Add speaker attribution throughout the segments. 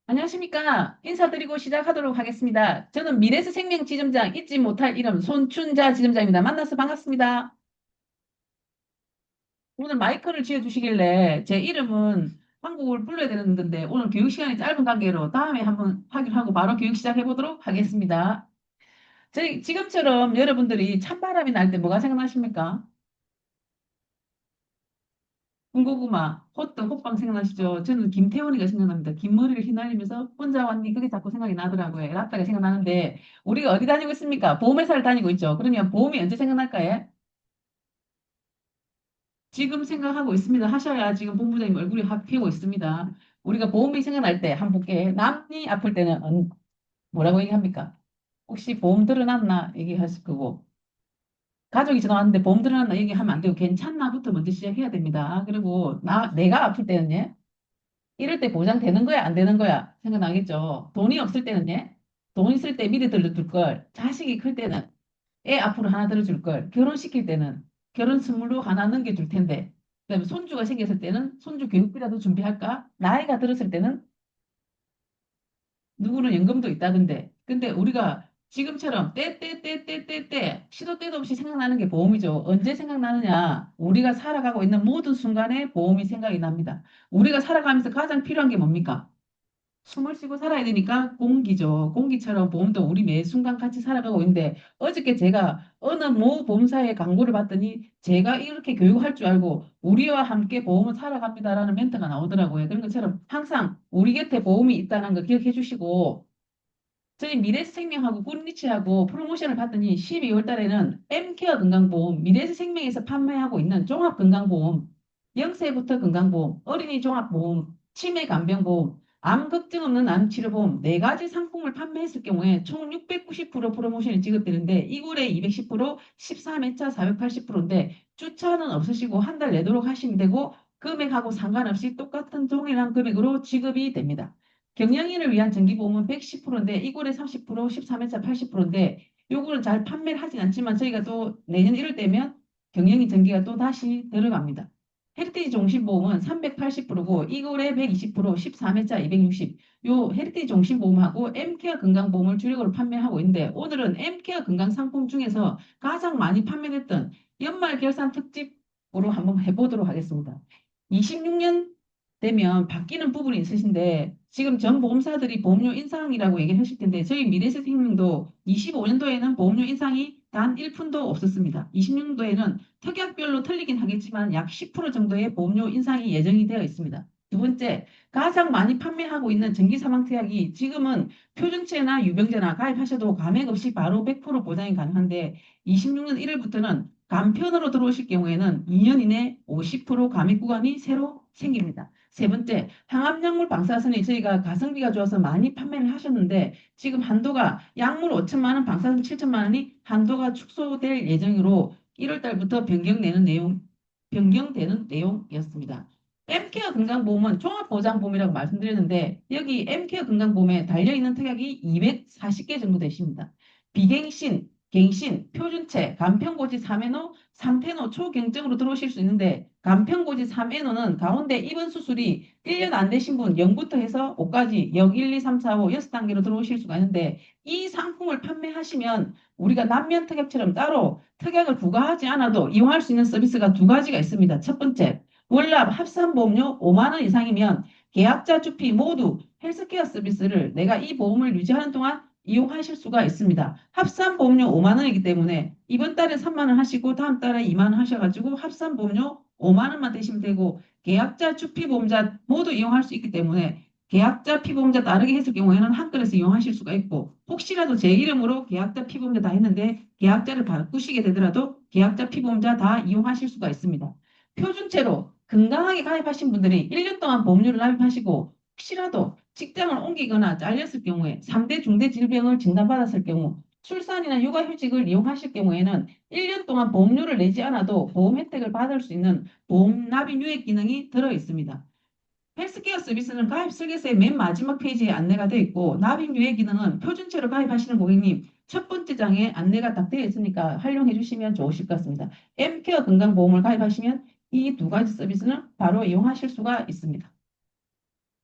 Speaker 1: 안녕하십니까. 인사드리고 시작하도록 하겠습니다. 저는 미래스 생명 지점장 잊지 못할 이름 손춘자 지점장입니다. 만나서 반갑습니다. 오늘 마이크를 지어주시길래 제 이름은 한국을 불러야 되는 건데 오늘 교육 시간이 짧은 관계로 다음에 한번 확인하고 바로 교육 시작해 보도록 하겠습니다. 저희 지금처럼 여러분들이 찬바람이 날 때 뭐가 생각나십니까? 군고구마, 호떡, 호빵 생각나시죠? 저는 김태원이가 생각납니다. 긴 머리를 휘날리면서 혼자 왔니? 그게 자꾸 생각이 나더라고요. 에라따가 생각나는데 우리가 어디 다니고 있습니까? 보험회사를 다니고 있죠. 그러면 보험이 언제 생각날까요? 지금 생각하고 있습니다. 하셔야 지금 본부장님 얼굴이 확 피고 있습니다. 우리가 보험이 생각날 때 한 분께 남이 아플 때는 뭐라고 얘기합니까? 혹시 보험 들어놨나 얘기하실 거고 가족이 전화 왔는데 보험 들어놨나 얘기하면 안 되고 괜찮나부터 먼저 시작해야 됩니다. 그리고 내가 아플 때는요. 이럴 때 보장되는 거야, 안 되는 거야? 생각나겠죠? 돈이 없을 때는 예? 돈 있을 때 미리 들려둘 걸, 자식이 클 때는 애 앞으로 하나 들어줄 걸, 결혼시킬 때는 결혼 선물로 하나 넘겨줄 텐데, 그다음에 손주가 생겼을 때는 손주 교육비라도 준비할까? 나이가 들었을 때는 누구는 연금도 있다던데. 근데 우리가 지금처럼 때 시도 때도 없이 생각나는 게 보험이죠. 언제 생각나느냐? 우리가 살아가고 있는 모든 순간에 보험이 생각이 납니다. 우리가 살아가면서 가장 필요한 게 뭡니까? 숨을 쉬고 살아야 되니까 공기죠. 공기처럼 보험도 우리 매 순간 같이 살아가고 있는데 어저께 제가 어느 모 보험사의 광고를 봤더니 제가 이렇게 교육할 줄 알고 우리와 함께 보험을 살아갑니다라는 멘트가 나오더라고요. 그런 것처럼 항상 우리 곁에 보험이 있다는 거 기억해 주시고 저희 미래생명하고 꿀리치하고 프로모션을 받더니 12월 달에는 M케어 건강보험, 미래생명에서 판매하고 있는 종합건강보험, 0세부터 건강보험, 어린이 종합보험, 치매 간병보험, 암 걱정 없는 암치료보험 네 가지 상품을 판매했을 경우에 총 690% 프로모션이 지급되는데 2월에 210%, 13회차 480%인데 주차는 없으시고 한 달 내도록 하시면 되고 금액하고 상관없이 똑같은 동일한 금액으로 지급이 됩니다. 경영인을 위한 정기보험은 110%인데 2월에 30%, 13회차 80%인데 요거는 잘 판매를 하진 않지만 저희가 또 내년 1월 되면 경영인 정기가 또 다시 들어갑니다. 헤리티지 종신보험은 380%고 2월에 120%, 13회차 260. 요 헤리티지 종신보험하고 M케어 건강보험을 주력으로 판매하고 있는데 오늘은 M케어 건강 상품 중에서 가장 많이 판매됐던 연말 결산 특집으로 한번 해보도록 하겠습니다. 26년 되면 바뀌는 부분이 있으신데 지금 전 보험사들이 보험료 인상이라고 얘기하실 텐데 저희 미래세생명도 25년도에는 보험료 인상이 단 1푼도 없었습니다. 26년도에는 특약별로 틀리긴 하겠지만 약 10% 정도의 보험료 인상이 예정이 되어 있습니다. 두 번째, 가장 많이 판매하고 있는 전기사망특약이 지금은 표준체나 유병자나 가입하셔도 감액 없이 바로 100% 보장이 가능한데 26년 1월부터는 간편으로 들어오실 경우에는 2년 이내 50% 감액 구간이 새로 생깁니다. 세 번째, 항암약물 방사선이 저희가 가성비가 좋아서 많이 판매를 하셨는데 지금 한도가 약물 5천만 원, 방사선 7천만 원이 한도가 축소될 예정으로 1월 달부터 변경되는 내용이었습니다. M케어 건강보험은 종합보장보험이라고 말씀드렸는데 여기 M케어 건강보험에 달려있는 특약이 240개 정도 되십니다. 비갱신, 갱신, 표준체, 간편고지 3회노, 3태노 초경증으로 들어오실 수 있는데 간편고지 3회노는 가운데 입원 수술이 1년 안 되신 분 0부터 해서 5까지 0, 1, 2, 3, 4, 5, 6단계로 들어오실 수가 있는데 이 상품을 판매하시면 우리가 남면 특약처럼 따로 특약을 부과하지 않아도 이용할 수 있는 서비스가 두 가지가 있습니다. 첫 번째, 월납 합산보험료 5만 원 이상이면 계약자 주피 모두 헬스케어 서비스를 내가 이 보험을 유지하는 동안 이용하실 수가 있습니다. 합산보험료 5만 원이기 때문에 이번 달에 3만 원 하시고 다음 달에 2만 원 하셔가지고 합산보험료 5만 원만 되시면 되고 계약자 주피보험자 모두 이용할 수 있기 때문에 계약자 피보험자 다르게 했을 경우에는 한건에서 이용하실 수가 있고 혹시라도 제 이름으로 계약자 피보험자 다 했는데 계약자를 바꾸시게 되더라도 계약자 피보험자 다 이용하실 수가 있습니다. 표준체로 건강하게 가입하신 분들이 1년 동안 보험료를 납입하시고 혹시라도 직장을 옮기거나 잘렸을 경우에 3대 중대 질병을 진단받았을 경우 출산이나 육아휴직을 이용하실 경우에는 1년 동안 보험료를 내지 않아도 보험 혜택을 받을 수 있는 보험 납입 유예 기능이 들어 있습니다. 헬스케어 서비스는 가입 설계서의 맨 마지막 페이지에 안내가 되어 있고 납입 유예 기능은 표준체로 가입하시는 고객님 첫 번째 장에 안내가 딱 되어 있으니까 활용해 주시면 좋으실 것 같습니다. M케어 건강보험을 가입하시면 이 두 가지 서비스는 바로 이용하실 수가 있습니다.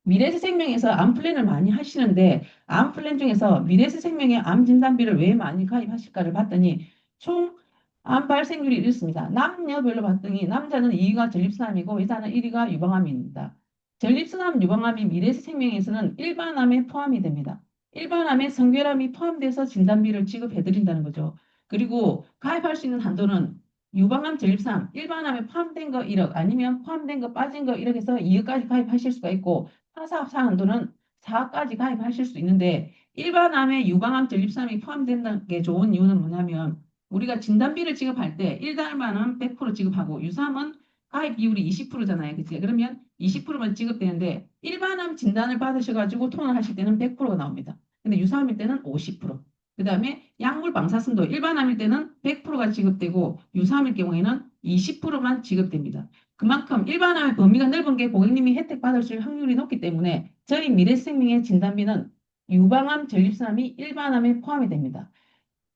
Speaker 1: 미래에셋생명에서 암 플랜을 많이 하시는데 암 플랜 중에서 미래에셋생명의 암 진단비를 왜 많이 가입하실까를 봤더니 총 암 발생률이 이렇습니다. 남녀별로 봤더니 남자는 2위가 전립선암이고 여자는 1위가 유방암입니다. 전립선암, 유방암이 미래에셋생명에서는 일반암에 포함이 됩니다. 일반암에 성별암이 포함돼서 진단비를 지급해드린다는 거죠. 그리고 가입할 수 있는 한도는 유방암, 전립선, 일반암에 포함된 거 1억 아니면 포함된 거 빠진 거 1억 해서 2억까지 가입하실 수가 있고 타사합사 한도는 4까지 가입하실 수 있는데 일반암에 유방암, 전립선이 포함된다는 게 좋은 이유는 뭐냐면 우리가 진단비를 지급할 때 일반암은 100% 지급하고 유사암은 가입 비율이 20%잖아요. 그치? 그러면 20%만 지급되는데 일반암 진단을 받으셔가지고 통원을 하실 때는 100%가 나옵니다. 근데 유사암일 때는 50%. 그 다음에 약물 방사선도 일반암일 때는 100%가 지급되고 유사암일 경우에는 20%만 지급됩니다. 그만큼 일반암의 범위가 넓은 게 고객님이 혜택 받으실 확률이 높기 때문에 저희 미래생명의 진단비는 유방암, 전립선암이 일반암에 포함이 됩니다.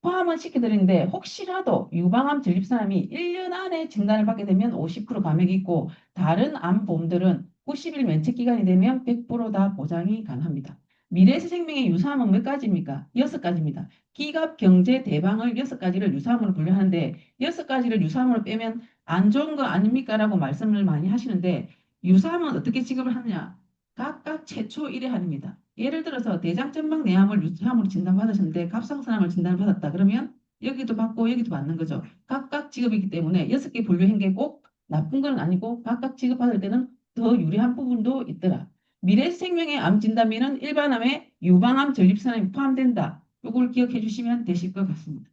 Speaker 1: 포함은 시켜드리는데 혹시라도 유방암, 전립선암이 1년 안에 진단을 받게 되면 50% 감액이 있고 다른 암보험들은 90일 면책 기간이 되면 100%다 보장이 가능합니다. 미래에셋생명의 유사암은 몇 가지입니까? 6가지입니다. 기갑, 경제, 대방을 6가지를 유사암으로 분류하는데 6가지를 유사암으로 빼면 안 좋은 거 아닙니까? 라고 말씀을 많이 하시는데 유사암은 어떻게 지급을 하느냐? 각각 최초 1회한입니다. 예를 들어서 대장전막 내암을 유사암으로 진단받으셨는데 갑상선암을 진단받았다. 그러면 여기도 받고 여기도 받는 거죠. 각각 지급이기 때문에 6개 분류한 게 꼭 나쁜 건 아니고 각각 지급받을 때는 더 유리한 부분도 있더라. 미래생명의 암 진단비는 일반암에 유방암, 전립선암이 포함된다. 이걸 기억해 주시면 되실 것 같습니다.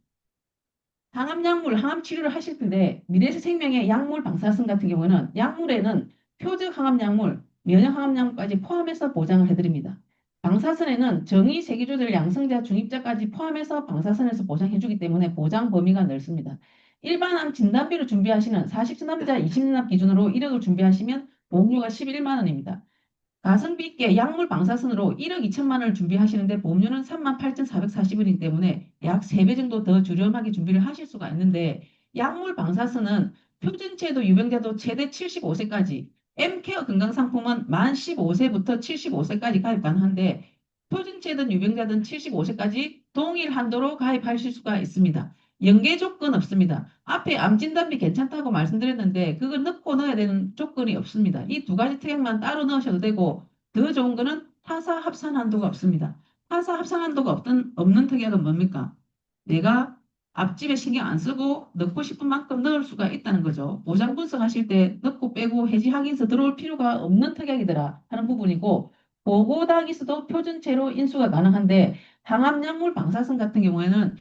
Speaker 1: 항암약물, 항암 치료를 하실 텐데 미래에셋생명의 약물 방사선 같은 경우는 약물에는 표적 항암약물, 면역 항암약물까지 포함해서 보장을 해드립니다. 방사선에는 정의 세기조절 양성자 중입자까지 포함해서 방사선에서 보장해주기 때문에 보장 범위가 넓습니다. 일반암 진단비로 준비하시는 40세 남자 20년 기준으로 1억을 준비하시면 보험료가 11만 원입니다. 가성비 있게 약물 방사선으로 1억 2천만 원을 준비하시는데 보험료는 38,440원이기 때문에 약 3배 정도 더 저렴하게 준비를 하실 수가 있는데 약물 방사선은 표준체도 유병자도 최대 75세까지 M케어 건강상품은 만 15세부터 75세까지 가입 가능한데 표준체든 유병자든 75세까지 동일 한도로 가입하실 수가 있습니다. 연계 조건 없습니다. 앞에 암 진단비 괜찮다고 말씀드렸는데 그걸 넣어야 되는 조건이 없습니다. 이 두 가지 특약만 따로 넣으셔도 되고 더 좋은 거는 타사 합산 한도가 없습니다. 타사 합산 한도가 없는 특약은 뭡니까? 내가 앞집에 신경 안 쓰고 넣고 싶은 만큼 넣을 수가 있다는 거죠. 보장 분석하실 때 넣고 빼고 해지 확인서 들어올 필요가 없는 특약이더라 하는 부분이고 보고당에서도 표준체로 인수가 가능한데 항암약물 방사선 같은 경우에는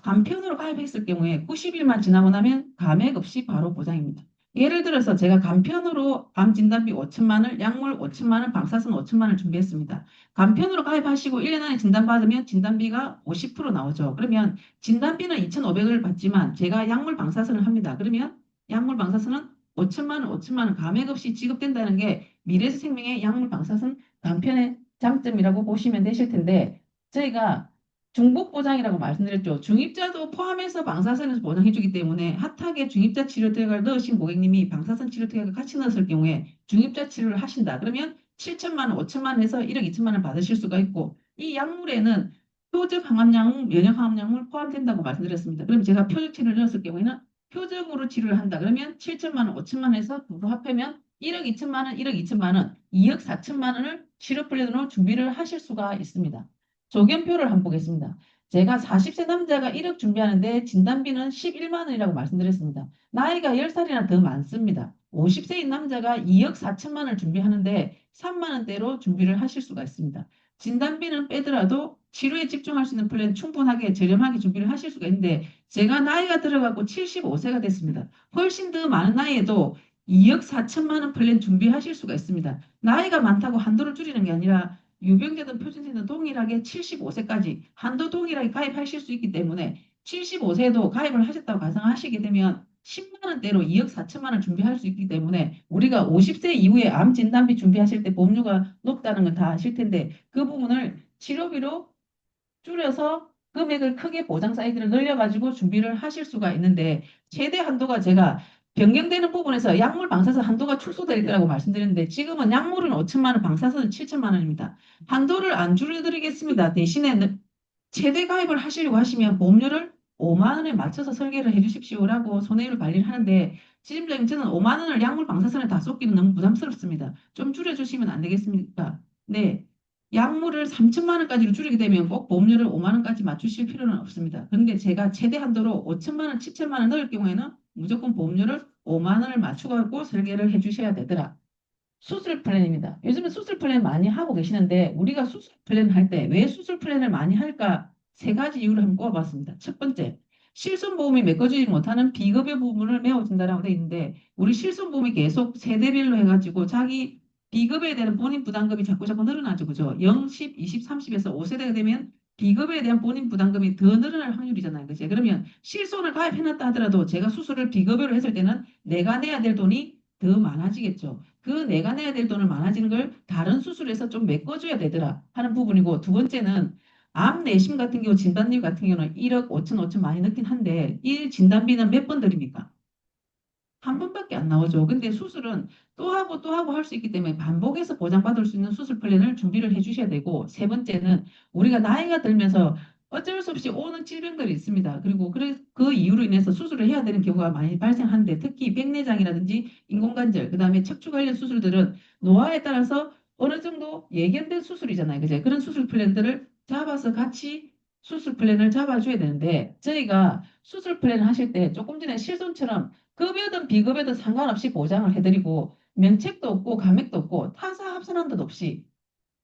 Speaker 1: 간편으로 가입했을 경우에 90일만 지나고 나면 감액 없이 바로 보장입니다. 예를 들어서 제가 간편으로 암 진단비 5천만 원, 약물 5천만 원, 방사선 5천만 원 준비했습니다. 간편으로 가입하시고 1년 안에 진단받으면 진단비가 50% 나오죠. 그러면 진단비는 2,500원을 받지만 제가 약물 방사선을 합니다. 그러면 약물 방사선은 5천만 원, 5천만 원 감액 없이 지급된다는 게 미래에셋생명의 약물 방사선 간편의 장점이라고 보시면 되실 텐데 저희가 중복 보장이라고 말씀드렸죠. 중입자도 포함해서 방사선에서 보장해주기 때문에 핫하게 중입자 치료 특약을 넣으신 고객님이 방사선 치료 특약을 같이 넣었을 경우에 중입자 치료를 하신다. 그러면 7천만 원, 5천만 원 해서 1억 2천만 원 받으실 수가 있고 이 약물에는 표적 항암약물, 면역 항암약물 포함된다고 말씀드렸습니다. 그럼 제가 표적 치료를 넣었을 경우에는 표적으로 치료를 한다. 그러면 7천만 원, 5천만 원 해서 두루 합하면 1억 2천만 원, 1억 2천만 원, 2억 4천만 원을 치료 플랜으로 준비를 하실 수가 있습니다. 조견표를 한번 보겠습니다. 제가 40세 남자가 1억 준비하는데 진단비는 11만 원이라고 말씀드렸습니다. 나이가 10살이나 더 많습니다. 50세인 남자가 2억 4천만 원을 준비하는데 3만 원대로 준비를 하실 수가 있습니다. 진단비는 빼더라도 치료에 집중할 수 있는 플랜 충분하게 저렴하게 준비를 하실 수가 있는데 제가 나이가 들어가고 75세가 됐습니다. 훨씬 더 많은 나이에도 2억 4천만 원 플랜 준비하실 수가 있습니다. 나이가 많다고 한도를 줄이는 게 아니라 유병자든 표준세든 동일하게 75세까지 한도 동일하게 가입하실 수 있기 때문에 75세도 가입을 하셨다고 가정하시게 되면 10만 원대로 2억 4천만 원 준비할 수 있기 때문에 우리가 50세 이후에 암 진단비 준비하실 때 보험료가 높다는 건 다 아실 텐데 그 부분을 치료비로 줄여서 금액을 크게 보장 사이즈를 늘려가지고 준비를 하실 수가 있는데 최대 한도가 제가 변경되는 부분에서 약물 방사선 한도가 축소될 거라고 말씀드렸는데 지금은 약물은 5천만 원, 방사선은 7천만 원입니다. 한도를 안 줄여드리겠습니다. 대신에 최대 가입을 하시려고 하시면 보험료를 5만 원에 맞춰서 설계를 해주십시오라고 손해율 관리를 하는데 지점장님 저는 5만 원을 약물 방사선에 다 쏟기는 너무 부담스럽습니다. 좀 줄여주시면 안 되겠습니까? 네. 약물을 3천만 원까지로 줄이게 되면 꼭 보험료를 5만 원까지 맞추실 필요는 없습니다. 그런데 제가 최대 한도로 5천만 원, 7천만 원 넣을 경우에는 무조건 보험료를 5만 원을 맞추고 설계를 해주셔야 되더라. 수술 플랜입니다. 요즘에 수술 플랜 많이 하고 계시는데 우리가 수술 플랜 할 때 왜 수술 플랜을 많이 할까? 세 가지 이유를 한번 꼽아봤습니다. 첫 번째, 실손보험이 메꿔주지 못하는 비급여 부분을 메워준다라고 돼 있는데 우리 실손보험이 계속 세대별로 해가지고 자기 비급여에 대한 본인 부담금이 자꾸 늘어나죠. 그죠? 0, 10, 20, 30에서 5세대가 되면 비급여에 대한 본인 부담금이 더 늘어날 확률이잖아요. 그죠? 그러면 실손을 가입해놨다 하더라도 제가 수술을 비급여로 했을 때는 내가 내야 될 돈이 더 많아지겠죠. 그 내가 내야 될 돈을 많아지는 걸 다른 수술에서 좀 메꿔줘야 되더라 하는 부분이고 두 번째는 암 내심 같은 경우 진단비 같은 경우는 1억 5천 많이 넣긴 한데 이 진단비는 몇 번 드립니까? 한 번밖에 안 나오죠. 근데 수술은 또 하고 또 하고 할 수 있기 때문에 반복해서 보장받을 수 있는 수술 플랜을 준비를 해주셔야 되고 세 번째는 우리가 나이가 들면서 어쩔 수 없이 오는 질병들이 있습니다. 그리고 그 이유로 인해서 수술을 해야 되는 경우가 많이 발생하는데 특히 백내장이라든지 인공관절, 그다음에 척추 관련 수술들은 노화에 따라서 어느 정도 예견된 수술이잖아요. 그죠? 그런 수술 플랜들을 잡아서 같이 수술 플랜을 잡아줘야 되는데 저희가 수술 플랜 하실 때 조금 전에 실손처럼 급여든 비급여든 상관없이 보장을 해드리고 면책도 없고 감액도 없고 타사 합산한도 없이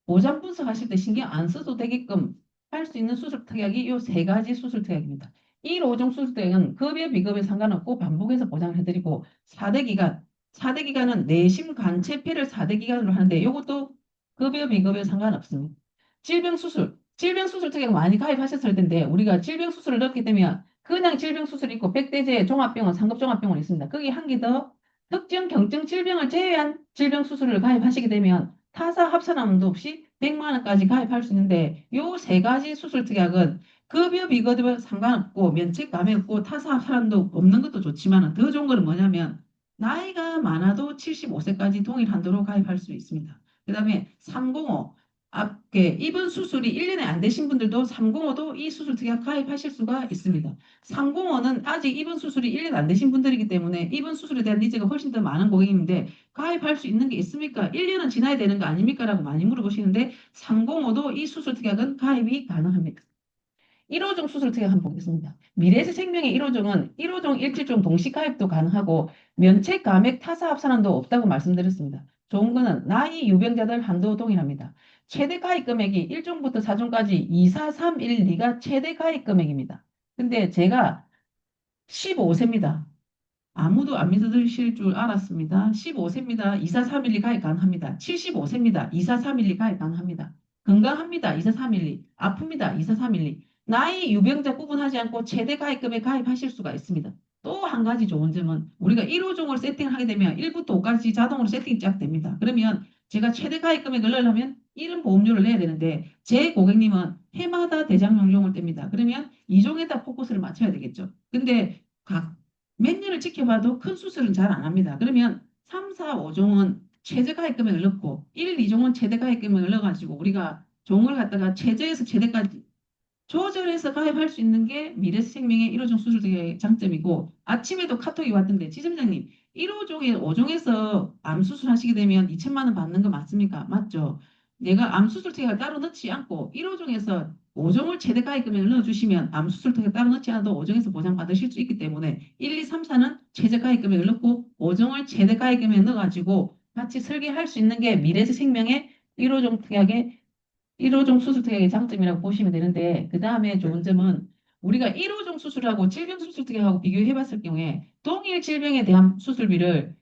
Speaker 1: 보장 분석하실 때 신경 안 써도 되게끔 할 수 있는 수술 특약이 이 세 가지 수술 특약입니다. 이 5종 수술 특약은 급여 비급여 상관없고 반복해서 보장을 해드리고 4대 기간, 4대 기간은 내심 관체폐를 4대 기간으로 하는데 이것도 급여 비급여 상관없습니다. 질병 수술 특약 많이 가입하셨을 텐데 우리가 질병 수술을 넣게 되면 그냥 질병 수술이 있고 백대제 종합병원, 상급종합병원 있습니다. 거기 한 개 더 특정 경증 질병을 제외한 질병 수술을 가입하시게 되면 타사 합산함도 없이 100만 원까지 가입할 수 있는데 요 세 가지 수술 특약은 급여 비급여 상관없고 면책 감액 없고 타사 합산함도 없는 것도 좋지만 더 좋은 거는 뭐냐면 나이가 많아도 75세까지 동일 한도로 가입할 수 있습니다. 그다음에 305 앞에 입은 수술이 1년에 안 되신 분들도 305도 이 수술 특약 가입하실 수가 있습니다. 305는 아직 입은 수술이 1년 안 되신 분들이기 때문에 입은 수술에 대한 니즈가 훨씬 더 많은 고객인데 가입할 수 있는 게 있습니까? 1년은 지나야 되는 거 아닙니까? 라고 많이 물어보시는데 305도 이 수술 특약은 가입이 가능합니다. 1호종 수술 특약 한번 보겠습니다. 미래에셋 생명의 1호종은 1호종, 1칠종 동시 가입도 가능하고 면책, 감액, 타사 합산한도 없다고 말씀드렸습니다. 좋은 거는 나이 유병자들 한도 동일합니다. 최대 가입 금액이 1종부터 4종까지 2, 4, 3, 1, 2가 최대 가입 금액입니다. 근데 제가 15세입니다. 아무도 안 믿으실 줄 알았습니다. 15세입니다. 2431이 가입 가능합니다. 75세입니다. 24312 가입 가능합니다. 건강합니다. 24312. 아픕니다. 24312. 나이 유병자 구분하지 않고 최대 가입금에 가입하실 수가 있습니다. 또 한 가지 좋은 점은 우리가 1호종을 세팅을 하게 되면 1부터 5까지 자동으로 세팅이 쫙 됩니다. 그러면 제가 최대 가입 금액을 넣으려면 이런 보험료를 내야 되는데 제 고객님은 해마다 대장용종을 뗍니다. 그러면 2종에다 포커스를 맞춰야 되겠죠. 근데 각 몇 년을 지켜봐도 큰 수술은 잘 안 합니다. 그러면 3, 4, 5종은 최저 가입 금액을 넣고 1, 2종은 최대 가입 금액을 넣어가지고 우리가 종을 갖다가 최저에서 최대까지 조절해서 가입할 수 있는 게 미래생명의 1호종 수술의 장점이고 아침에도 카톡이 왔던데 지점장님 1호종에 5종에서 암 수술하시게 되면 2천만 원 받는 거 맞습니까? 맞죠? 내가 암 수술 특약을 따로 넣지 않고 1호종에서 5종을 최대 가입 금액을 넣어주시면 암 수술 특약 따로 넣지 않아도 5종에서 보장 받으실 수 있기 때문에 1, 2, 3, 4는 최저 가입 금액을 넣고 5종을 최대 가입 금액을 넣어가지고 같이 설계할 수 있는 게 미래생명의 1호종 특약의 1호종 수술 특약의 장점이라고 보시면 되는데 그 다음에 좋은 점은 우리가 1호종 수술하고 질병 수술 특약하고 비교해 봤을 경우에 동일 질병에 대한 수술비를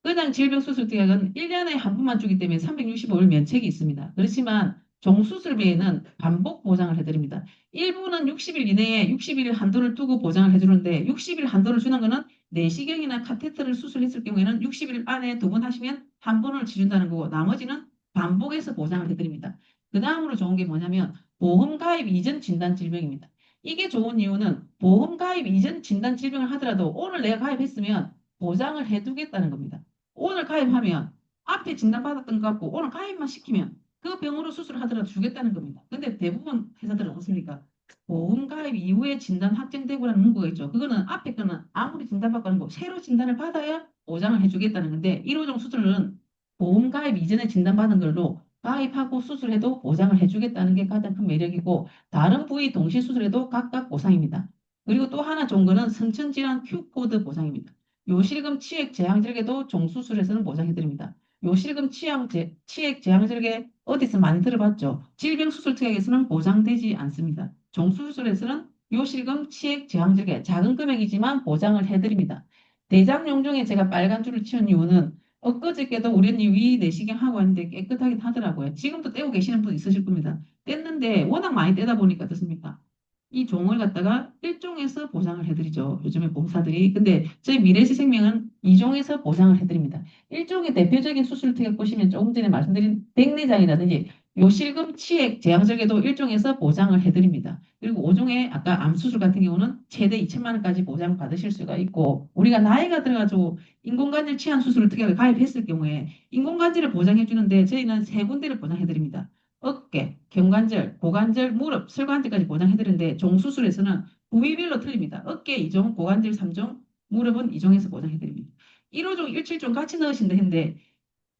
Speaker 1: 그냥 질병 수술 특약은 1년에 한 번만 주기 때문에 365일 면책이 있습니다. 그렇지만 종수술비에는 반복 보장을 해드립니다. 일부는 60일 이내에 60일 한도를 두고 보장을 해주는데 60일 한도를 주는 거는 내시경이나 카테터를 수술했을 경우에는 60일 안에 두 번 하시면 한 번을 지준다는 거고 나머지는 반복해서 보장을 해드립니다. 그 다음으로 좋은 게 뭐냐면 보험 가입 이전 진단 질병입니다. 이게 좋은 이유는 보험 가입 이전 진단 질병을 하더라도 오늘 내가 가입했으면 보장을 해두겠다는 겁니다. 오늘 가입하면 앞에 진단받았던 것 같고 오늘 가입만 시키면 그 병으로 수술하더라도 주겠다는 겁니다. 근데 대부분 회사들은 어떻습니까? 보험 가입 이후에 진단 확정되고라는 문구가 있죠. 그거는 앞에 거는 아무리 진단받고 하는 거 새로 진단을 받아야 보장을 해주겠다는 건데 1호종 수술은 보험 가입 이전에 진단받은 걸로 가입하고 수술해도 보장을 해주겠다는 게 가장 큰 매력이고 다른 부위 동시 수술에도 각각 보상입니다. 그리고 또 하나 좋은 거는 선천질환 Q코드 보상입니다. 요실금 치액 제왕절개도 종수술에서는 보장해드립니다. 요실금 치액 제왕절개 어디서 많이 들어봤죠? 질병수술 특약에서는 보장되지 않습니다. 종수술에서는 요실금 치액 제왕절개 작은 금액이지만 보장을 해드립니다. 대장용종에 제가 빨간 줄을 치운 이유는 엊그저께도 우리 언니 위 내시경 하고 왔는데 깨끗하게 하더라고요. 지금도 떼고 계시는 분 있으실 겁니다. 뗐는데 워낙 많이 떼다 보니까 어떻습니까? 이 종을 갖다가 1종에서 보상을 해드리죠. 요즘에 봉사들이. 근데 저희 미래시생명은 2종에서 보상을 해드립니다. 1종의 대표적인 수술 특약 보시면 조금 전에 말씀드린 백내장이라든지 요실금 치액 제왕절개도 1종에서 보장을 해드립니다. 그리고 5종의 아까 암수술 같은 경우는 최대 2천만 원까지 보장 받으실 수가 있고 우리가 나이가 들어가지고 인공관절 치환 수술을 특약을 가입했을 경우에 인공관절을 보장해 주는데 저희는 세 군데를 보장해 드립니다. 어깨, 경관절, 고관절, 무릎, 설관절까지 보장해드리는데 종수술에서는 부위별로 틀립니다. 어깨 2종, 고관절 3종, 무릎은 2종에서 보장해드립니다. 1호종, 1, 7종 같이 넣으신다 했는데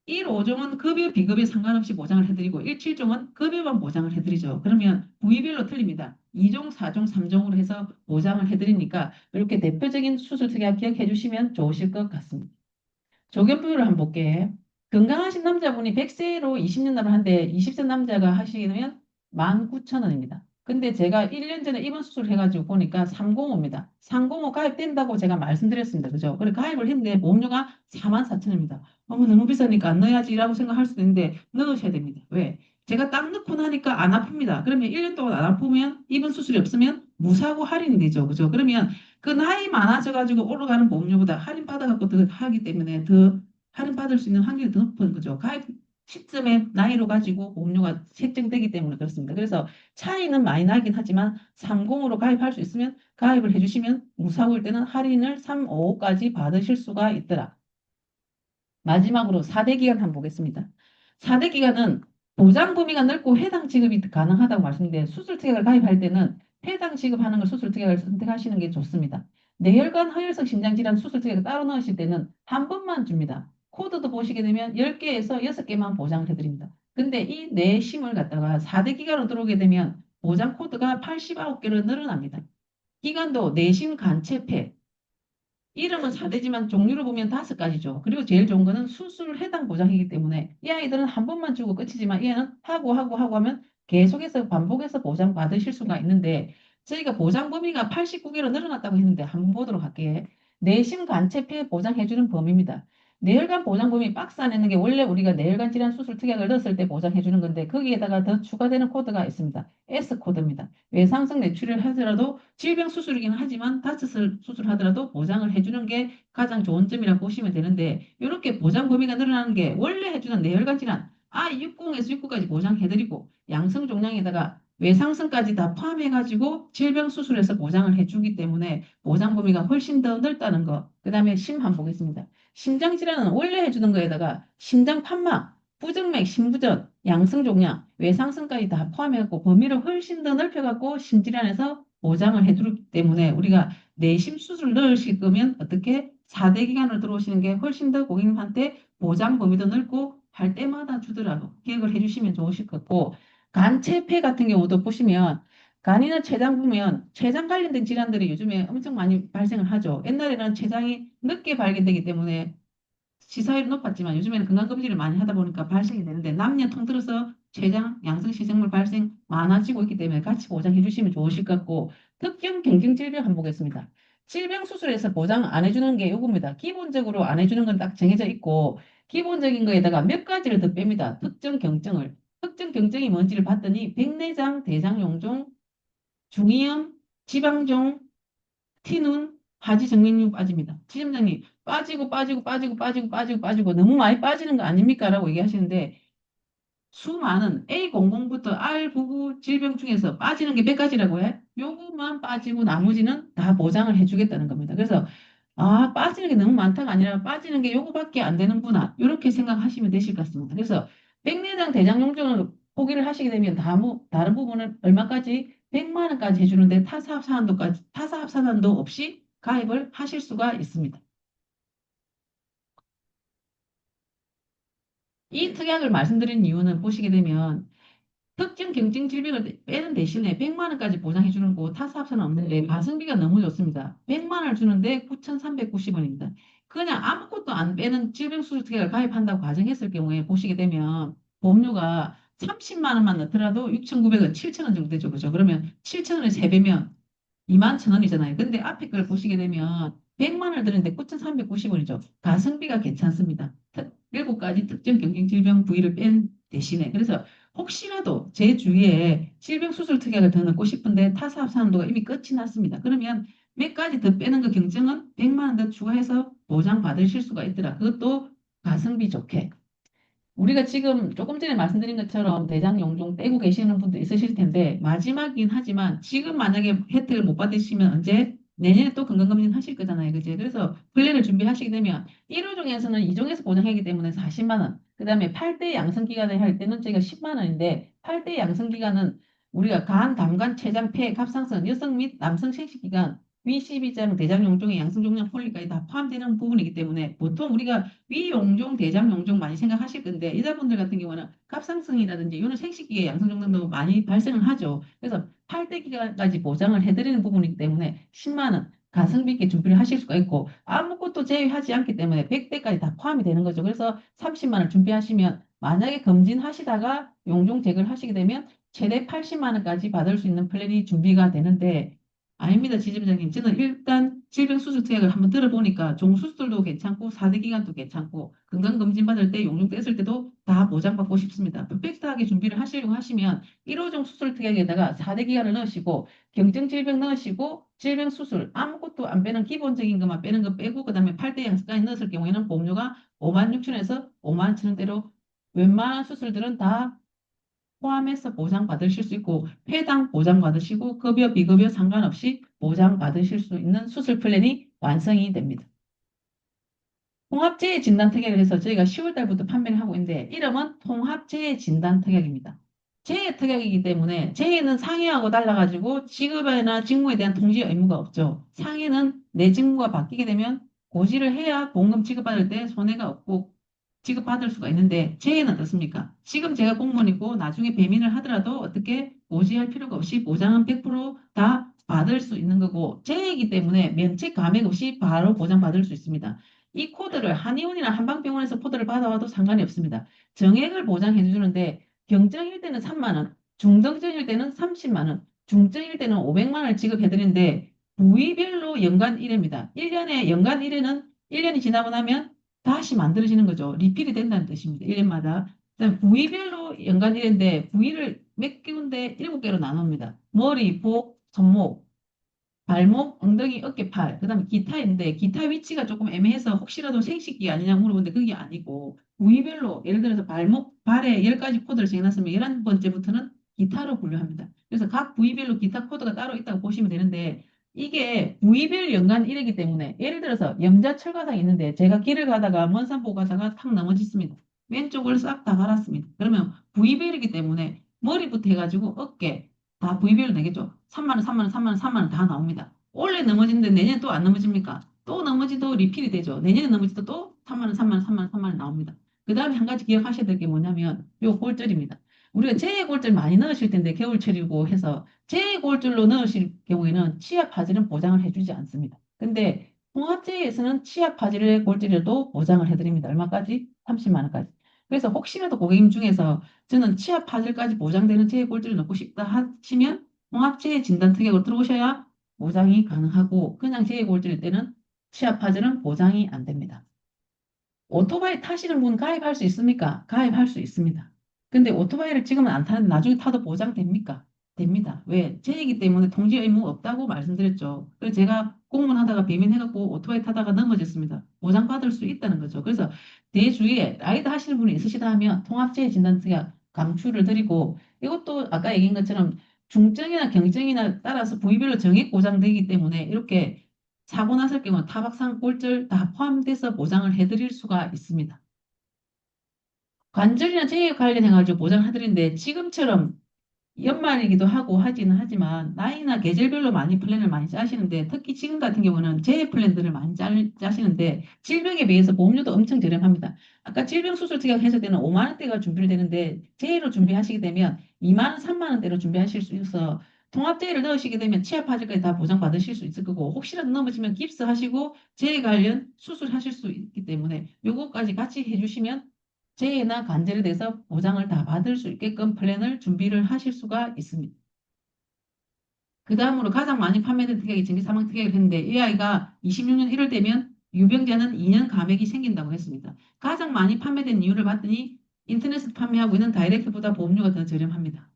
Speaker 1: 1, 5종은 급여, 비급여 상관없이 보장을 해드리고 1, 7종은 급여만 보장을 해드리죠. 그러면 부위별로 틀립니다. 2종, 4종, 3종으로 해서 보장을 해드리니까 이렇게 대표적인 수술 특약 기억해 주시면 좋으실 것 같습니다. 조견부위를 한번 볼게. 건강하신 남자분이 100세로 20년 남았는데 20세 남자가 하시면 19,000원입니다. 근데 제가 1년 전에 입원 수술을 해가지고 보니까 305입니다. 305 가입된다고 제가 말씀드렸습니다. 그죠? 그래 가입을 했는데 보험료가 44,000원입니다. 어머 너무 비싸니까 안 넣어야지라고 생각할 수도 있는데 넣으셔야 됩니다. 왜? 제가 딱 넣고 나니까 안 아픕니다. 그러면 1년 동안 안 아프면 입원 수술이 없으면 무사고 할인이 되죠. 그죠? 그러면 그 나이 많아져가지고 올라가는 보험료보다 할인받아갖고 더 하기 때문에 더 할인받을 수 있는 확률이 더 높은 거죠. 가입 시점에 나이로 가지고 보험료가 책정되기 때문에 그렇습니다. 그래서 차이는 많이 나긴 하지만 30으로 가입할 수 있으면 가입을 해주시면 무사고일 때는 할인을 355까지 받으실 수가 있더라. 마지막으로 4대 기간 한번 보겠습니다. 4대 기간은 보장 범위가 넓고 해당 지급이 가능하다고 말씀드렸는데 수술 특약을 가입할 때는 해당 지급하는 걸 수술 특약을 선택하시는 게 좋습니다. 뇌혈관 허혈성 심장질환 수술 특약을 따로 넣으실 때는 한 번만 줍니다. 코드도 보시게 되면 10개에서 6개만 보장을 해드립니다. 근데 이 내심을 갖다가 4대 기간으로 들어오게 되면 보장 코드가 89개로 늘어납니다. 기간도 내심 간체폐, 이름은 4대지만 종류를 보면 5가지죠. 그리고 제일 좋은 거는 수술 해당 보장이기 때문에 이 아이들은 한 번만 주고 끝이지만 얘는 하고 하면 계속해서 반복해서 보장 받으실 수가 있는데 저희가 보장 범위가 89개로 늘어났다고 했는데 한번 보도록 할게요. 내심 간체폐 보장해주는 범위입니다. 뇌혈관 보장 범위 박스 안에 있는 게 원래 우리가 뇌혈관 질환 수술 특약을 넣었을 때 보장해주는 건데 거기에다가 더 추가되는 코드가 있습니다. S 코드입니다. 외상성 뇌출혈을 하더라도 질병 수술이긴 하지만 다쳤을 수술하더라도 보장을 해주는 게 가장 좋은 점이라고 보시면 되는데 이렇게 보장 범위가 늘어나는 게 원래 해주는 뇌혈관 질환 I60에서 69까지 보장해드리고 양성 종양에다가 외상성까지 다 포함해가지고 질병 수술에서 보장을 해주기 때문에 보장 범위가 훨씬 더 넓다는 거. 그 다음에 심 한번 보겠습니다. 심장 질환은 원래 해주는 거에다가 심장 판막, 부정맥, 심부전, 양성종양, 외상성까지 다 포함해갖고 범위를 훨씬 더 넓혀갖고 심질환에서 보장을 해주기 때문에 우리가 내심 수술 넣으실 거면 어떻게 4대 기간으로 들어오시는 게 훨씬 더 고객님한테 보장 범위도 넓고 할 때마다 주더라도 기억을 해주시면 좋으실 것 같고 간체폐 같은 경우도 보시면 간이나 췌장 보면 췌장 관련된 질환들이 요즘에 엄청 많이 발생을 하죠. 옛날에는 췌장이 늦게 발견되기 때문에 시사율이 높았지만 요즘에는 건강검진을 많이 하다 보니까 발생이 되는데 남녀 통틀어서 췌장 양성시생물 발생 많아지고 있기 때문에 같이 보장해 주시면 좋으실 것 같고 특정 경증질병 한번 보겠습니다. 질병 수술에서 보장 안 해주는 게 요겁니다. 기본적으로 안 해주는 건 딱 정해져 있고 기본적인 거에다가 몇 가지를 더 뺍니다. 특정 경증을. 특정 경증이 뭔지를 봤더니 백내장, 대장용종, 중이염, 지방종, 티눈, 하지정맥류 빠집니다. 지점장님 빠지고 너무 많이 빠지는 거 아닙니까? 라고 얘기하시는데 수많은 A00부터 R99 질병 중에서 빠지는 게 몇 가지라고 해? 요것만 빠지고 나머지는 다 보장을 해주겠다는 겁니다. 그래서 아, 빠지는 게 너무 많다가 아니라 빠지는 게 요거밖에 안 되는구나. 이렇게 생각하시면 되실 것 같습니다. 그래서 백내장 대장 용종을 포기를 하시게 되면 다른 부분은 얼마까지? 100만 원까지 해주는데 타사합산도도 없이 가입을 하실 수가 있습니다. 이 특약을 말씀드린 이유는 보시게 되면 특정 경증 질병을 빼는 대신에 100만 원까지 보장해 주는 거 타사합산은 없는데 가성비가 너무 좋습니다. 100만 원을 주는데 9,390원입니다. 그냥 아무것도 안 빼는 질병수술 특약을 가입한다고 가정했을 경우에 보시게 되면 보험료가 30만 원만 넣더라도 6,900원, 7,000원 정도 되죠. 그죠? 그러면 7,000원에 3배면 2만 1,000원이잖아요. 근데 앞에 걸 보시게 되면 100만 원을 드는데 9,390원이죠. 가성비가 괜찮습니다. 7가지 특정 경증 질병 부위를 뺀 대신에. 그래서 혹시라도 제 주위에 질병수술 특약을 더 넣고 싶은데 타사합산도가 이미 끝이 났습니다. 그러면 몇 가지 더 빼는 그 경증은 100만 원 더 추가해서 보장받으실 수가 있더라. 그것도 가성비 좋게. 우리가 지금 조금 전에 말씀드린 것처럼 대장 용종 떼고 계시는 분도 있으실 텐데 마지막이긴 하지만 지금 만약에 혜택을 못 받으시면 언제 내년에 또 건강검진 하실 거잖아요. 그죠? 그래서 플랜을 준비하시게 되면 1호종에서는 2종에서 보장하기 때문에 40만 원. 그다음에 8대 양성기간에 할 때는 저희가 10만 원인데 8대 양성기간은 우리가 간, 담간, 췌장, 폐, 갑상선, 여성 및 남성 생식기관 위12장 대장 용종의 양성 종양 폴리까지 다 포함되는 부분이기 때문에 보통 우리가 위용종, 대장용종 많이 생각하실 건데 여자분들 같은 경우는 갑상선이라든지 이런 생식기의 양성정도도 많이 발생을 하죠. 그래서 8대 기간까지 보장을 해드리는 부분이기 때문에 10만 원 가성비 있게 준비를 하실 수가 있고 아무것도 제외하지 않기 때문에 100대까지 다 포함이 되는 거죠. 그래서 30만 원 준비하시면 만약에 검진하시다가 용종 제거를 하시게 되면 최대 80만 원까지 받을 수 있는 플랜이 준비가 되는데 아닙니다, 지점장님. 저는 일단 질병수술 특약을 한번 들어보니까 종수술도 괜찮고 4대 기간도 괜찮고 건강검진 받을 때 용종 뗐을 때도 다 보장받고 싶습니다. 퍼펙트하게 준비를 하시려고 하시면 1호종 수술 특약에다가 4대 기간을 넣으시고 경증질병 넣으시고 질병수술 아무것도 안 빼는 기본적인 것만 빼는 거 빼고 그다음에 8대 양수까지 넣었을 경우에는 보험료가 5만 6천원에서 5만 1천원대로 웬만한 수술들은 다 포함해서 보장받으실 수 있고 폐당 보장받으시고 급여 비급여 상관없이 보장받으실 수 있는 수술 플랜이 완성이 됩니다. 통합재해 진단 특약을 해서 저희가 10월 달부터 판매를 하고 있는데 이름은 통합재해 진단 특약입니다. 재해 특약이기 때문에 재해는 상해하고 달라가지고 직업이나 직무에 대한 통지 의무가 없죠. 상해는 내 직무가 바뀌게 되면 고지를 해야 보험금 지급받을 때 손해가 없고 지급받을 수가 있는데 재해는 어떻습니까? 지금 제가 공무원이고 나중에 배민을 하더라도 어떻게 고지할 필요가 없이 보장은 100%다 받을 수 있는 거고 재해이기 때문에 면책 감액 없이 바로 보장받을 수 있습니다. 이 코드를 한의원이나 한방병원에서 코드를 받아와도 상관이 없습니다. 정액을 보장해 주는데 경정일 때는 3만 원, 중등정일 때는 30만 원, 중증일 때는 500만 원을 지급해 드리는데 부위별로 연간 1회입니다. 1년에 연간 1회는 1년이 지나고 나면 다시 만들어지는 거죠. 리필이 된다는 뜻입니다. 1년마다. 그다음 부위별로 연간 1회인데 부위를 몇 개인데 7개로 나눕니다. 머리, 복, 손목, 발목, 엉덩이, 어깨, 팔, 그다음에 기타인데 기타 위치가 조금 애매해서 혹시라도 생식기 아니냐 물어보는데 그게 아니고 부위별로 예를 들어서 발목, 발에 10가지 코드를 정해놨으면 11번째부터는 기타로 분류합니다. 그래서 각 부위별로 기타 코드가 따로 있다고 보시면 되는데 이게 부위별 연간 1회이기 때문에 예를 들어서 염자철가상이 있는데 제가 길을 가다가 먼 산 보고 가다가 탁 넘어졌습니다. 왼쪽을 싹 다 갈았습니다. 그러면 부위별이기 때문에 머리부터 해가지고 어깨, 다 부위별로 내겠죠. 3만 원, 3만 원, 3만 원, 3만 원 다 나옵니다. 올해 넘어지는데 내년에 또 안 넘어집니까? 또 넘어지도 리필이 되죠. 내년에 넘어지도 또 3만 원, 3만 원, 3만 원, 3만 원 나옵니다. 그 다음에 한 가지 기억하셔야 될 게 뭐냐면 요 골절입니다. 우리가 재해골절 많이 넣으실 텐데 겨울철이고 해서 재해골절로 넣으실 경우에는 치아 파질은 보장을 해주지 않습니다. 근데 통합재해에서는 치아 파질의 골절에도 보장을 해드립니다. 얼마까지? 30만 원까지. 그래서 혹시라도 고객님 중에서 저는 치아 파질까지 보장되는 재해골절을 넣고 싶다 하시면 통합재해 진단 특약으로 들어오셔야 보장이 가능하고 그냥 재해골절일 때는 치아 파절은 보장이 안 됩니다. 오토바이 타시는 분 가입할 수 있습니까? 가입할 수 있습니다. 근데 오토바이를 지금은 안 타는데 나중에 타도 보장됩니까? 됩니다. 왜? 제 얘기 때문에 통지 의무 없다고 말씀드렸죠. 그래서 제가 공무원 하다가 배민해갖고 오토바이 타다가 넘어졌습니다. 보장받을 수 있다는 거죠. 그래서 내 주위에 라이드 하시는 분이 있으시다 하면 통합재해 진단특약 감출을 드리고 이것도 아까 얘기한 것처럼 중증이나 경증이나 따라서 부위별로 정액 보장되기 때문에 이렇게 사고 났을 경우 타박상, 골절 다 포함돼서 보장을 해드릴 수가 있습니다. 관절이나 재해 관련해가지고 보장을 해드리는데 지금처럼 연말이기도 하고 하지는 하지만 나이나 계절별로 많이 플랜을 많이 짜시는데 특히 지금 같은 경우는 재해 플랜들을 많이 짜시는데 질병에 비해서 보험료도 엄청 저렴합니다. 아까 질병 수술 특약했을 때는 5만 원대가 준비를 되는데 재해로 준비하시게 되면 2만 원, 3만 원대로 준비하실 수 있어서 통합재해를 넣으시게 되면 치아 파절까지 다 보장받으실 수 있을 거고 혹시라도 넘어지면 깁스하시고 재해 관련 수술하실 수 있기 때문에 요거까지 같이 해주시면 재해나 관절에 대해서 보장을 다 받을 수 있게끔 플랜을 준비를 하실 수가 있습니다. 그 다음으로 가장 많이 판매된 특약이 전기 사망 특약을 했는데 AI가 26년 1월 되면 유병자는 2년 감액이 생긴다고 했습니다. 가장 많이 판매된 이유를 봤더니 인터넷에서 판매하고 있는 다이렉트보다 보험료가 더 저렴합니다.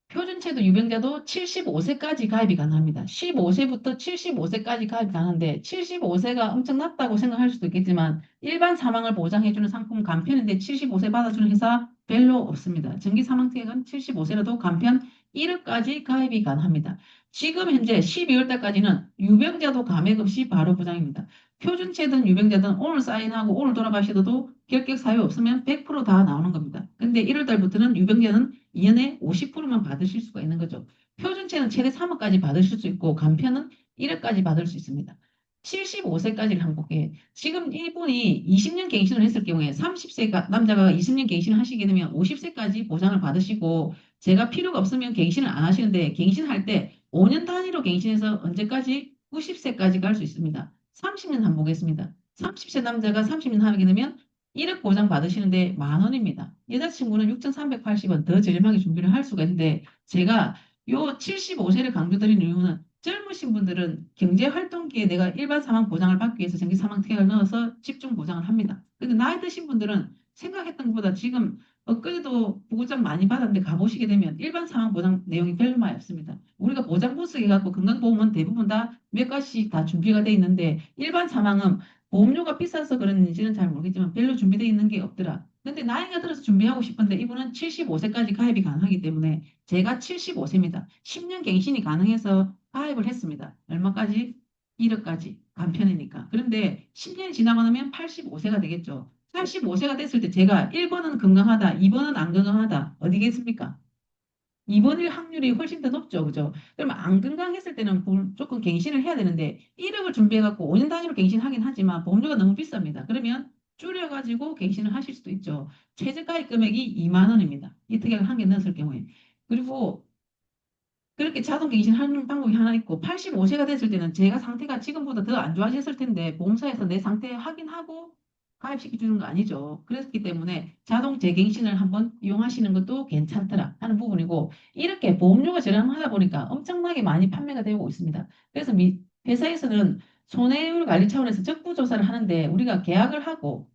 Speaker 1: 표준체도 유병자도 75세까지 가입이 가능합니다. 15세부터 75세까지 가입이 가능한데 75세가 엄청 낮다고 생각할 수도 있겠지만 일반 사망을 보장해주는 상품 간편인데 75세 받아주는 회사 별로 없습니다. 정기 사망특약은 75세라도 간편 1억까지 가입이 가능합니다. 지금 현재 12월 달까지는 유병자도 감액 없이 바로 보장입니다. 표준체든 유병자든 오늘 사인하고 오늘 돌아가시더라도 결격 사유 없으면 100%다 나오는 겁니다. 근데 1월 달부터는 유병자는 2년에 50%만 받으실 수가 있는 거죠. 표준체는 최대 3억까지 받으실 수 있고 간편은 1억까지 받을 수 있습니다. 75세까지를 한국에 지금 이분이 20년 갱신을 했을 경우에 30세 남자가 20년 갱신을 하시게 되면 50세까지 보장을 받으시고 제가 필요가 없으면 갱신을 안 하시는데 갱신할 때 5년 단위로 갱신해서 언제까지 90세까지 갈 수 있습니다. 30년 한번 보겠습니다. 30세 남자가 30년 하게 되면 1억 보장 받으시는데 만 원입니다. 여자친구는 6,380원 더 저렴하게 준비를 할 수가 있는데 제가 요 75세를 강조드리는 이유는 젊으신 분들은 경제활동기에 내가 일반 사망 보장을 받기 위해서 정기 사망 특약을 넣어서 집중 보장을 합니다. 근데 나이 드신 분들은 생각했던 것보다 지금 엊그제도 보고장 많이 받았는데 가보시게 되면 일반 사망 보장 내용이 별로 많이 없습니다. 우리가 보장 부스에 갖고 건강보험은 대부분 다 몇 가지씩 다 준비가 돼 있는데 일반 사망은 보험료가 비싸서 그런지는 잘 모르겠지만 별로 준비되어 있는 게 없더라. 근데 나이가 들어서 준비하고 싶은데 이분은 75세까지 가입이 가능하기 때문에 제가 75세입니다. 10년 갱신이 가능해서 가입을 했습니다. 얼마까지? 1억까지. 간편이니까. 그런데 10년이 지나고 나면 85세가 되겠죠. 85세가 됐을 때 제가 1번은 건강하다, 2번은 안 건강하다. 어디겠습니까? 입원일 확률이 훨씬 더 높죠. 그죠? 그러면 안 건강했을 때는 조금 갱신을 해야 되는데 1억을 준비해갖고 5년 단위로 갱신하긴 하지만 보험료가 너무 비쌉니다. 그러면 줄여가지고 갱신을 하실 수도 있죠. 최저가입 금액이 2만 원입니다. 이 특약을 한 개 넣었을 경우에. 그리고 그렇게 자동 갱신하는 방법이 하나 있고 85세가 됐을 때는 제가 상태가 지금보다 더 안 좋아졌을 텐데 보험사에서 내 상태 확인하고 가입시켜 주는 거 아니죠. 그렇기 때문에 자동 재갱신을 한번 이용하시는 것도 괜찮더라 하는 부분이고 이렇게 보험료가 저렴하다 보니까 엄청나게 많이 판매가 되고 있습니다. 그래서 회사에서는 손해율 관리 차원에서 적부조사를 하는데 우리가 계약을 하고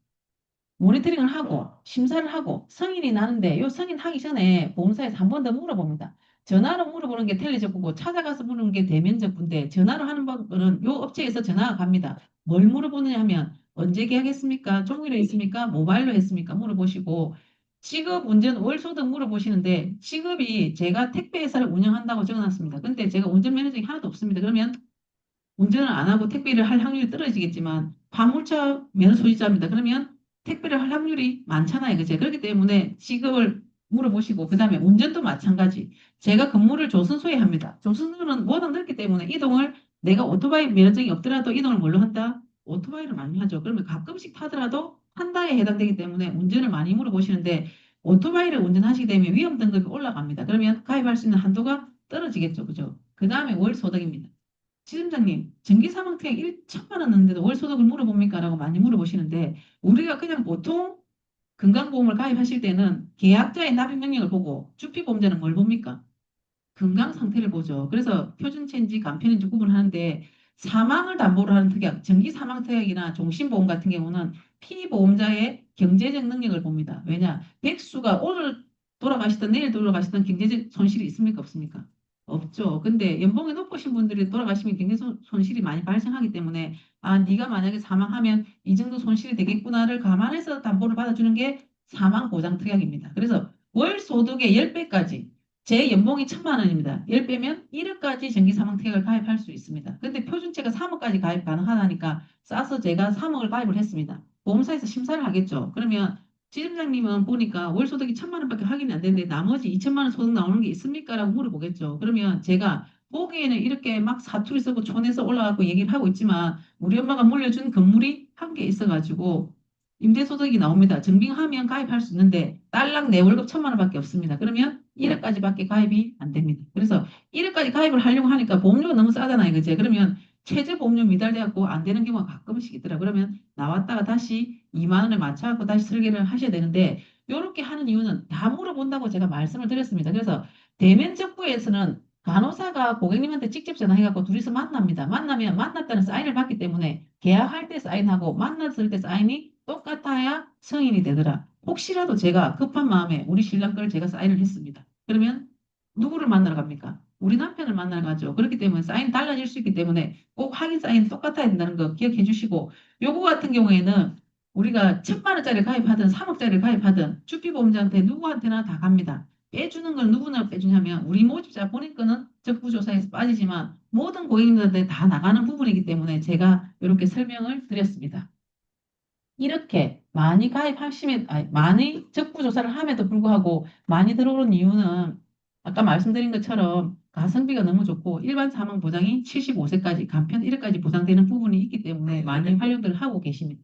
Speaker 1: 모니터링을 하고 심사를 하고 승인이 나는데 요 승인 하기 전에 보험사에서 한 번 더 물어봅니다. 전화로 물어보는 게 텔레적부고 찾아가서 물어보는 게 대면적부인데 전화로 하는 방법은 요 업체에서 전화가 갑니다. 뭘 물어보느냐 하면 언제 계약했습니까? 종이로 했습니까? 모바일로 했습니까? 물어보시고 직업, 운전, 월소득 물어보시는데 직업이 제가 택배회사를 운영한다고 적어놨습니다. 근데 제가 운전 면허증이 하나도 없습니다. 그러면 운전을 안 하고 택배를 할 확률이 떨어지겠지만 화물차 면허 소지자입니다. 그러면 택배를 할 확률이 많잖아요. 그죠? 그렇기 때문에 직업을 물어보시고 그다음에 운전도 마찬가지. 제가 근무를 조선소에 합니다. 조선소는 워낙 넓기 때문에 이동을 내가 오토바이 면허증이 없더라도 이동을 뭘로 한다? 오토바이를 많이 하죠. 그러면 가끔씩 타더라도 한다에 해당되기 때문에 운전을 많이 물어보시는데 오토바이를 운전하시게 되면 위험 등급이 올라갑니다. 그러면 가입할 수 있는 한도가 떨어지겠죠. 그죠? 그 다음에 월 소득입니다. 지점장님, 전기사망특약 1천만 원 넣는데도 월소득을 물어봅니까? 라고 많이 물어보시는데 우리가 그냥 보통 건강보험을 가입하실 때는 계약자의 납입 명령을 보고 주피보험자는 뭘 봅니까? 건강 상태를 보죠. 그래서 표준체인지 간편인지 구분하는데 사망을 담보로 하는 특약, 정기사망특약이나 종신보험 같은 경우는 피보험자의 경제적 능력을 봅니다. 왜냐? 백수가 오늘 돌아가시든 내일 돌아가시든 경제적 손실이 있습니까? 없습니까? 없죠. 근데 연봉이 높으신 분들이 돌아가시면 경제 손실이 많이 발생하기 때문에 아, 네가 만약에 사망하면 이 정도 손실이 되겠구나를 감안해서 담보를 받아주는 게 사망보장특약입니다. 그래서 월 소득의 10배까지 제 연봉이 1,000만 원입니다. 10 빼면 1억까지 정기사망택을 가입할 수 있습니다. 근데 표준체가 3억까지 가입 가능하다니까 싸서 제가 3억을 가입을 했습니다. 보험사에서 심사를 하겠죠. 그러면 지점장님은 보니까 월 소득이 1,000만 원밖에 확인이 안 되는데 나머지 2천만 원 소득 나오는 게 있습니까? 라고 물어보겠죠. 그러면 제가 보기에는 이렇게 막 사투리 쓰고 촌에서 올라가고 얘기를 하고 있지만 우리 엄마가 물려준 건물이 한 개 있어가지고 임대소득이 나옵니다. 증빙하면 가입할 수 있는데 딸랑 내 월급 1,000만 원밖에 없습니다. 그러면 1억까지밖에 가입이 안 됩니다. 그래서 1억까지 가입을 하려고 하니까 보험료가 너무 싸잖아요. 그제? 그러면 최저 보험료 미달돼갖고 안 되는 경우가 가끔씩 있더라. 그러면 나왔다가 다시 2만 원에 맞춰갖고 다시 설계를 하셔야 되는데 이렇게 하는 이유는 다 물어본다고 제가 말씀을 드렸습니다. 그래서 대면적부에서는 간호사가 고객님한테 직접 전화해갖고 둘이서 만납니다. 만나면 만났다는 사인을 받기 때문에 계약할 때 사인하고 만났을 때 사인이 똑같아야 성인이 되더라. 혹시라도 제가 급한 마음에 우리 신랑 걸 제가 사인을 했습니다. 그러면 누구를 만나러 갑니까? 우리 남편을 만나러 가죠. 그렇기 때문에 사인 달라질 수 있기 때문에 꼭 확인 사인 똑같아야 된다는 거 기억해 주시고 요거 같은 경우에는 우리가 1,000만 원짜리 가입하든 3억짜리 가입하든 주피보험자한테 누구한테나 다 갑니다. 빼주는 걸 누구나 빼주냐면 우리 모집자 본인 거는 적부조사에서 빠지지만 모든 고객님들한테 다 나가는 부분이기 때문에 제가 이렇게 설명을 드렸습니다. 이렇게 많이 가입하시면, 아니, 많이 적부조사를 함에도 불구하고 많이 들어오는 이유는 아까 말씀드린 것처럼 가성비가 너무 좋고 일반 사망 보장이 75세까지 간편 1회까지 보장되는 부분이 있기 때문에 많이 활용들을 하고 계십니다.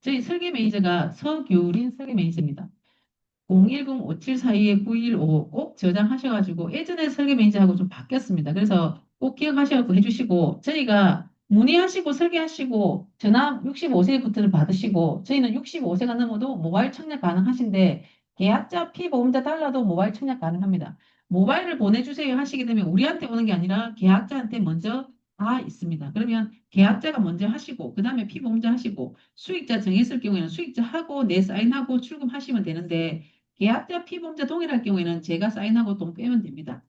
Speaker 1: 저희 설계 매니저가 서규린 설계 매니저입니다. 010-5742-915 꼭 저장하셔가지고 예전에 설계 매니저하고 좀 바뀌었습니다. 그래서 꼭 기억하셔서 해주시고 저희가 문의하시고 설계하시고 전화 65세부터는 받으시고 저희는 65세가 넘어도 모바일 청약 가능하신데 계약자 피보험자 달라도 모바일 청약 가능합니다. 모바일을 보내주세요 하시게 되면 우리한테 오는 게 아니라 계약자한테 먼저 다 있습니다. 그러면 계약자가 먼저 하시고 그 다음에 피보험자 하시고 수익자 정했을 경우에는 수익자 하고 내 사인하고 출금하시면 되는데 계약자 피보험자 동일할 경우에는 제가 사인하고 돈 빼면 됩니다.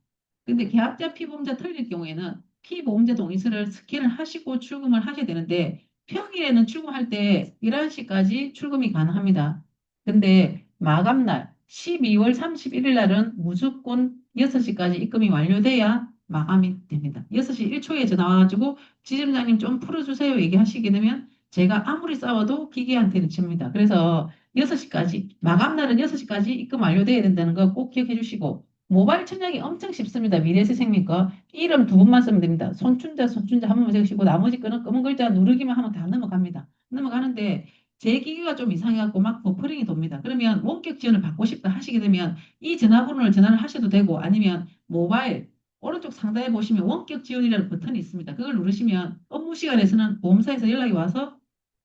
Speaker 1: 근데 계약자 피보험자 틀릴 경우에는 피보험자 동의서를 스캔을 하시고 출금을 하셔야 되는데 평일에는 출금할 때 11시까지 출금이 가능합니다. 근데 마감날 12월 31일 날은 무조건 6시까지 입금이 완료돼야 마감이 됩니다. 6시 1초에 전화 와가지고 지점장님 좀 풀어주세요 얘기하시게 되면 제가 아무리 싸워도 기계한테는 칩니다. 그래서 6시까지, 마감날은 6시까지 입금 완료돼야 된다는 거 꼭 기억해 주시고, 모바일 청약이 엄청 쉽습니다. 미래세생님 거. 이름 두 번만 쓰면 됩니다. 손춘자 한 번만 적으시고, 나머지 거는 검은 글자 누르기만 하면 다 넘어갑니다. 넘어가는데, 제 기기가 좀 이상해갖고 막 버퍼링이 돕니다. 그러면 원격 지원을 받고 싶다 하시게 되면 이 전화번호를 전화를 하셔도 되고, 아니면 모바일, 오른쪽 상단에 보시면 원격 지원이라는 버튼이 있습니다. 그걸 누르시면 업무 시간에서는 보험사에서 연락이 와서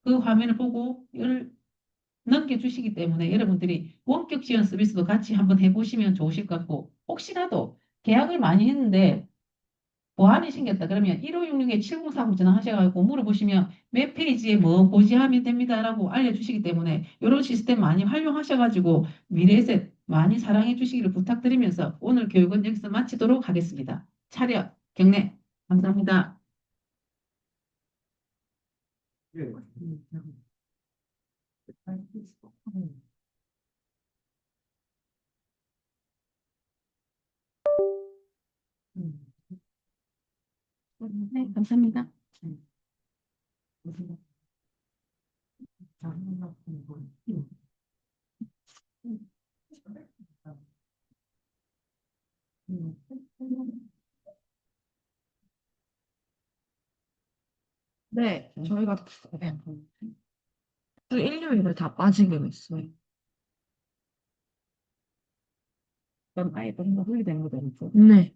Speaker 1: 그 화면을 보고 넘겨주시기 때문에 여러분들이 원격 지원 서비스도 같이 한번 해보시면 좋으실 것 같고 혹시라도 계약을 많이 했는데 보안이 생겼다 그러면 1566-7040 전화하셔가지고 물어보시면 몇 페이지에 뭐 고지하면 됩니다라고 알려주시기 때문에 이런 시스템 많이 활용하셔가지고 미래에셋 많이 사랑해 주시기를 부탁드리면서 오늘 교육은 여기서 마치도록 하겠습니다. 차렷, 경례, 감사합니다. 네, 감사합니다.
Speaker 2: 네, 저희가 주 일요일에 다 빠지기로 했어요.
Speaker 1: 그럼 아예 좀 더 흘리되는 거죠.
Speaker 2: 네.